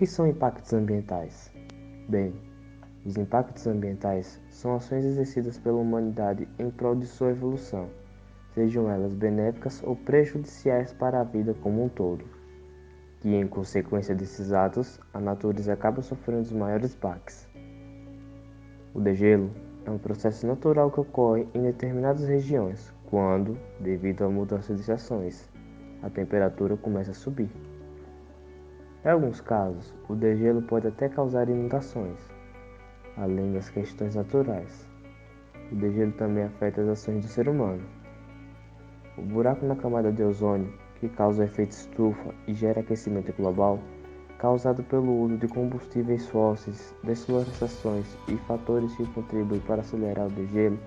que são impactos ambientais? Bem, os impactos ambientais são ações exercidas pela humanidade em prol de sua evolução, sejam elas benéficas ou prejudiciais para a vida como um todo, que em consequência desses atos, a natureza acaba sofrendo os maiores baques. O degelo é um processo natural que ocorre em determinadas regiões, quando, devido à mudança de estações, a temperatura começa a subir. Em alguns casos, o degelo pode até causar inundações, além das questões naturais. O degelo também afeta as ações do ser humano. O buraco na camada de ozônio, que causa o efeito estufa e gera aquecimento global, causado pelo uso de combustíveis fósseis, desflorestações e fatores que contribuem para acelerar o degelo,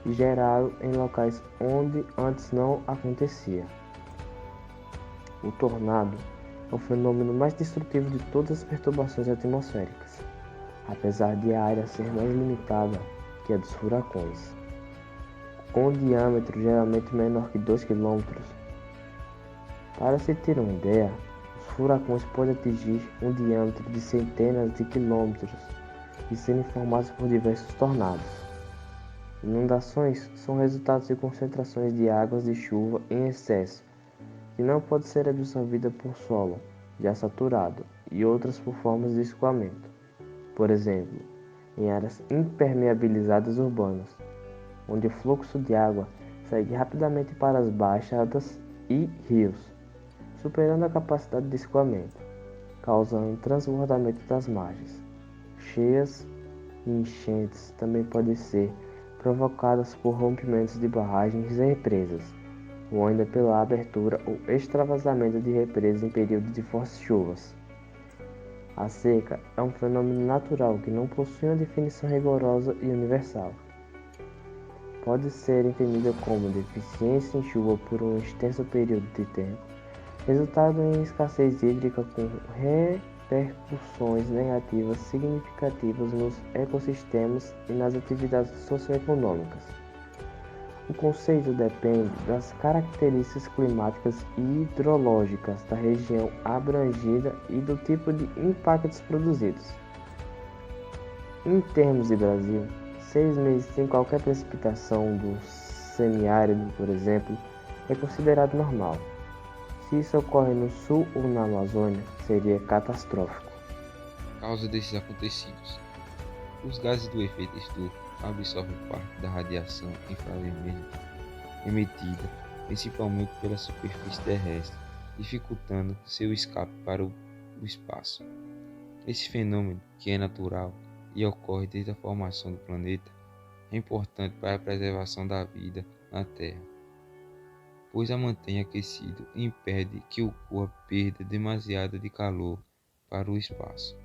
e gerado em locais onde antes não acontecia. O tornado é o fenômeno mais destrutivo de todas as perturbações atmosféricas, apesar de a área ser mais limitada que a dos furacões, com um diâmetro geralmente menor que 2 km. Para se ter uma ideia, os furacões podem atingir um diâmetro de centenas de quilômetros e serem formados por diversos tornados. Inundações são resultados de concentrações de águas de chuva em excesso, que não pode ser absorvida por solo já saturado e outras por formas de escoamento. Por exemplo, em áreas impermeabilizadas urbanas, onde o fluxo de água segue rapidamente para as baixadas e rios, superando a capacidade de escoamento, causando transbordamento das margens. Cheias e enchentes também podem ser provocadas por rompimentos de barragens e represas, ou ainda pela abertura ou extravasamento de represas em períodos de fortes chuvas. A seca é um fenômeno natural que não possui uma definição rigorosa e universal. Pode ser entendida como deficiência em chuva por um extenso período de tempo, resultado em escassez hídrica com repercussões negativas significativas nos ecossistemas e nas atividades socioeconômicas. O conceito depende das características climáticas e hidrológicas da região abrangida e do tipo de impactos produzidos. Em termos de Brasil, 6 meses sem qualquer precipitação do semiárido, por exemplo, é considerado normal. Se isso ocorre no sul ou na Amazônia, seria catastrófico. Causa desses acontecidos. Os gases do efeito estufa absorvem parte da radiação infravermelha emitida principalmente pela superfície terrestre, dificultando seu escape para o espaço. Esse fenômeno, que é natural e ocorre desde a formação do planeta, é importante para a preservação da vida na Terra, pois a mantém aquecido e impede que ocorra perda demasiada de calor para o espaço.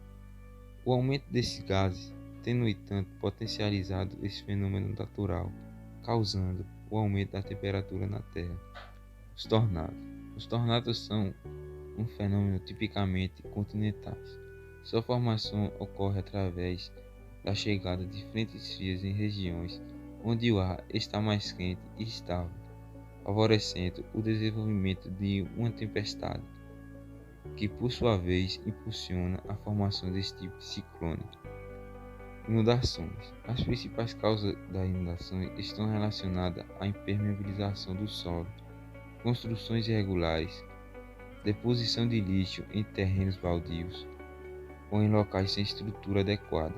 O aumento desses gases tem, no entanto, potencializado esse fenômeno natural, causando o aumento da temperatura na Terra. Os tornados. Os tornados são um fenômeno tipicamente continentais. Sua formação ocorre através da chegada de frentes frias em regiões onde o ar está mais quente e estável, favorecendo o desenvolvimento de uma tempestade, que por sua vez impulsiona a formação desse tipo de ciclone. Inundações. As principais causas das inundações estão relacionadas à impermeabilização do solo, construções irregulares, deposição de lixo em terrenos baldios ou em locais sem estrutura adequada.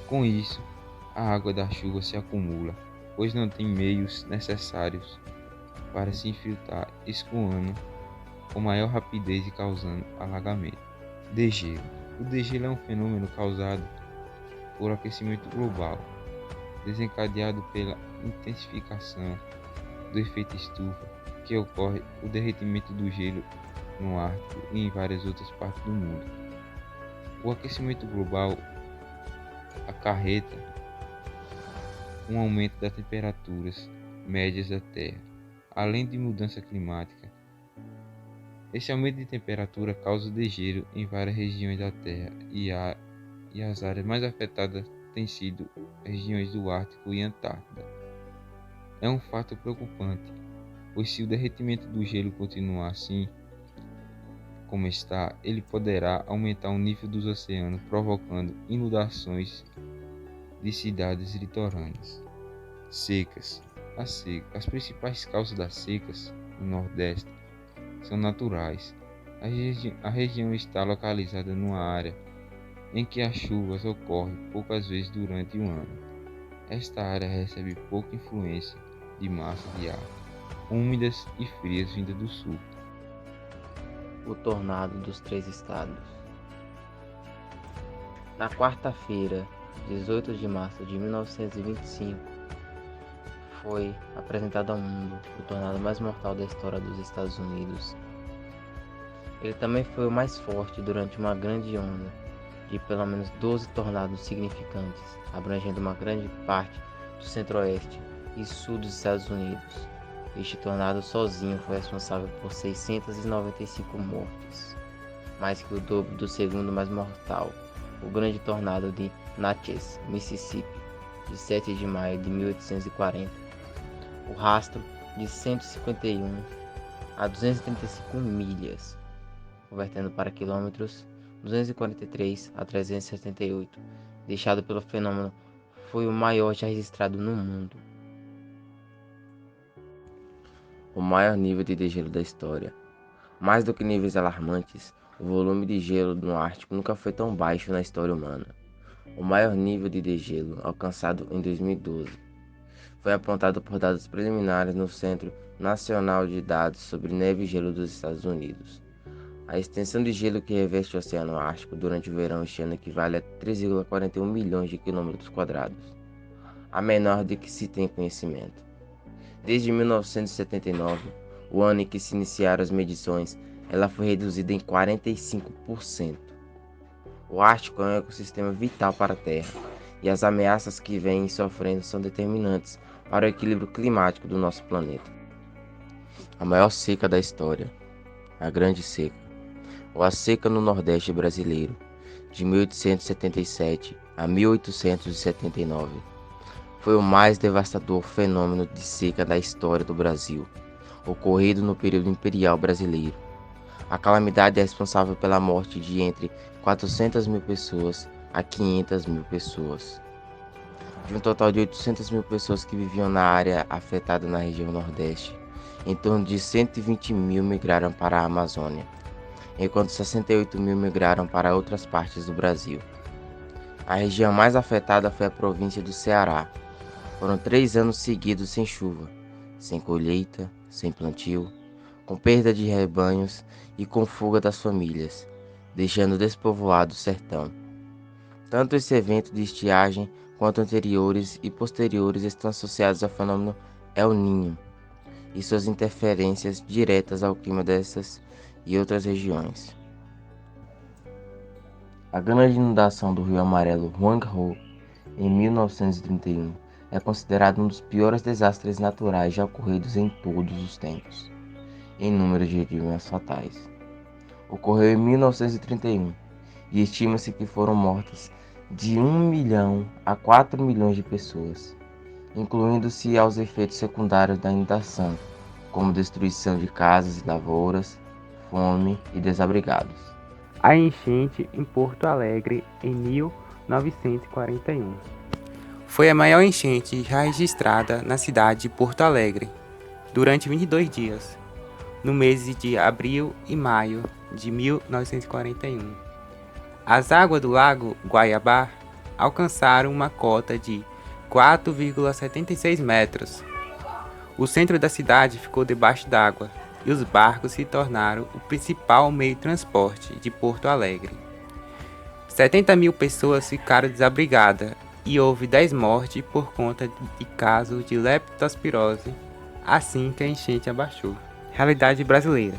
Com isso, a água da chuva se acumula, pois não tem meios necessários para se infiltrar, escoando com maior rapidez e causando alagamento. Degelo. O degelo é um fenômeno causado por aquecimento global, desencadeado pela intensificação do efeito estufa, que ocorre o derretimento do gelo no Ártico e em várias outras partes do mundo. O aquecimento global acarreta um aumento das temperaturas médias da Terra, além de mudança climática. Esse aumento de temperatura causa degelo em várias regiões da Terra e as áreas mais afetadas têm sido regiões do Ártico e Antártida. É um fato preocupante, pois se o derretimento do gelo continuar assim, como está, ele poderá aumentar o nível dos oceanos, provocando inundações de cidades litorâneas. Secas. As principais causas das secas no Nordeste são naturais. A região está localizada numa área em que as chuvas ocorrem poucas vezes durante o ano. Esta área recebe pouca influência de massas de ar úmidas e frias vindas do sul. O tornado dos três estados. Na quarta-feira, 18 de março de 1925, foi apresentado ao mundo o tornado mais mortal da história dos Estados Unidos. Ele também foi o mais forte durante uma grande onda de pelo menos 12 tornados significantes, abrangendo uma grande parte do centro-oeste e sul dos Estados Unidos. Este tornado sozinho foi responsável por 695 mortes, mais que o dobro do segundo mais mortal, o grande tornado de Natchez, Mississippi, de 7 de maio de 1840. O rastro de 151 a 235 milhas, convertendo para quilômetros, 243 a 378, deixado pelo fenômeno, foi o maior já registrado no mundo. O maior nível de degelo da história. Mais do que níveis alarmantes, o volume de gelo no Ártico nunca foi tão baixo na história humana. O maior nível de degelo, alcançado em 2012, foi apontado por dados preliminares no Centro Nacional de Dados sobre Neve e Gelo dos Estados Unidos. A extensão de gelo que reveste o Oceano Ártico durante o verão este ano equivale a 3,41 milhões de quilômetros quadrados, a menor de que se tem conhecimento. Desde 1979, o ano em que se iniciaram as medições, ela foi reduzida em 45%. O Ártico é um ecossistema vital para a Terra, e as ameaças que vêm sofrendo são determinantes para o equilíbrio climático do nosso planeta. A maior seca da história, a Grande Seca, ou a seca no Nordeste brasileiro, de 1877 a 1879, foi o mais devastador fenômeno de seca da história do Brasil, ocorrido no período imperial brasileiro. A calamidade é responsável pela morte de entre 400 mil pessoas a 500 mil pessoas. De um total de 800 mil pessoas que viviam na área afetada na região Nordeste, em torno de 120 mil migraram para a Amazônia, enquanto 68 mil migraram para outras partes do Brasil. A região mais afetada foi a província do Ceará. Foram 3 anos seguidos sem chuva, sem colheita, sem plantio, com perda de rebanhos e com fuga das famílias, deixando despovoado o sertão. Tanto esse evento de estiagem quanto anteriores e posteriores estão associados ao fenômeno El Niño e suas interferências diretas ao clima dessas e outras regiões. A grande inundação do Rio Amarelo Huanghe em 1931 é considerado um dos piores desastres naturais já ocorridos em todos os tempos, em número de vítimas fatais. Ocorreu em 1931 e estima-se que foram mortas de 1 milhão a 4 milhões de pessoas, incluindo-se aos efeitos secundários da inundação, como destruição de casas e lavouras, fome e desabrigados. A enchente em Porto Alegre em 1941. Foi a maior enchente já registrada na cidade de Porto Alegre, durante 22 dias, no mês de abril e maio de 1941. As águas do lago Guaiabá alcançaram uma cota de 4,76 metros. O centro da cidade ficou debaixo d'água e os barcos se tornaram o principal meio de transporte de Porto Alegre. 70 mil pessoas ficaram desabrigadas e houve 10 mortes por conta de casos de leptospirose assim que a enchente abaixou. Realidade brasileira.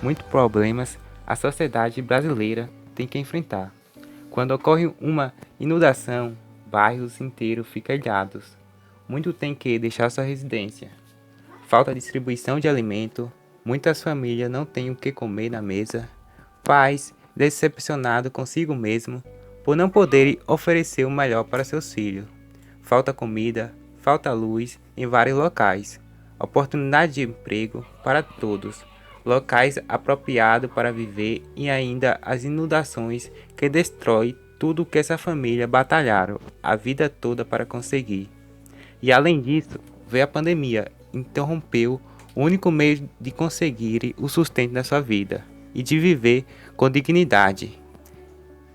Muitos problemas a sociedade brasileira tem que enfrentar. Quando ocorre uma inundação, bairros inteiros ficam ilhados. Muitos têm que deixar sua residência. Falta de distribuição de alimento, muitas famílias não têm o que comer na mesa. Pais decepcionados consigo mesmo por não poderem oferecer o melhor para seus filhos. Falta comida, falta luz em vários locais. Oportunidade de emprego para todos, locais apropriados para viver e ainda as inundações que destroem tudo o que essa família batalharam a vida toda para conseguir. E além disso, veio a pandemia, interrompeu o único meio de conseguir o sustento da sua vida e de viver com dignidade.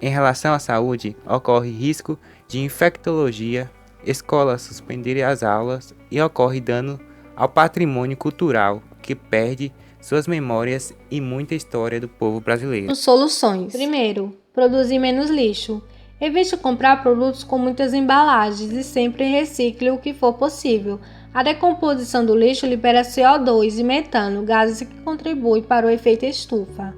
Em relação à saúde, ocorre risco de infectologia, escolas suspenderem as aulas e ocorre dano ao patrimônio cultural, que perde suas memórias e muita história do povo brasileiro. Soluções. Primeiro, produzir menos lixo. Evite comprar produtos com muitas embalagens e sempre recicle o que for possível. A decomposição do lixo libera CO2 e metano, gases que contribuem para o efeito estufa.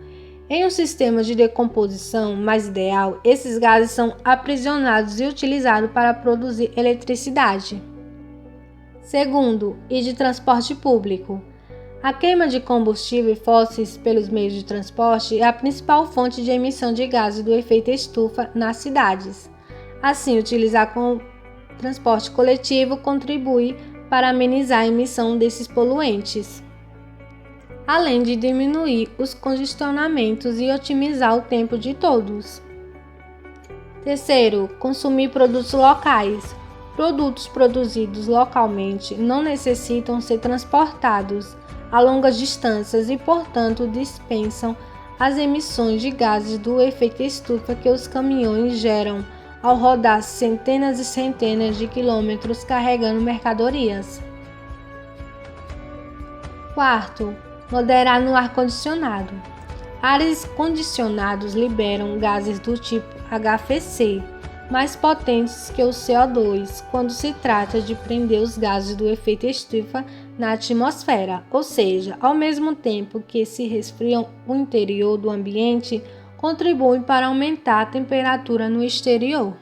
Em um sistema de decomposição mais ideal, esses gases são aprisionados e utilizados para produzir eletricidade. Segundo, e de transporte público. A queima de combustível fósseis pelos meios de transporte é a principal fonte de emissão de gases do efeito estufa nas cidades. Assim, utilizar o transporte coletivo contribui para amenizar a emissão desses poluentes, além de diminuir os congestionamentos e otimizar o tempo de todos. Terceiro, consumir produtos locais. Produtos produzidos localmente não necessitam ser transportados a longas distâncias e, portanto, dispensam as emissões de gases do efeito estufa que os caminhões geram ao rodar centenas e centenas de quilômetros carregando mercadorias. Quarto, moderar no ar-condicionado. Ares condicionados liberam gases do tipo HFC, mais potentes que o CO2, quando se trata de prender os gases do efeito estufa na atmosfera, ou seja, ao mesmo tempo que se resfriam o interior do ambiente, contribuem para aumentar a temperatura no exterior.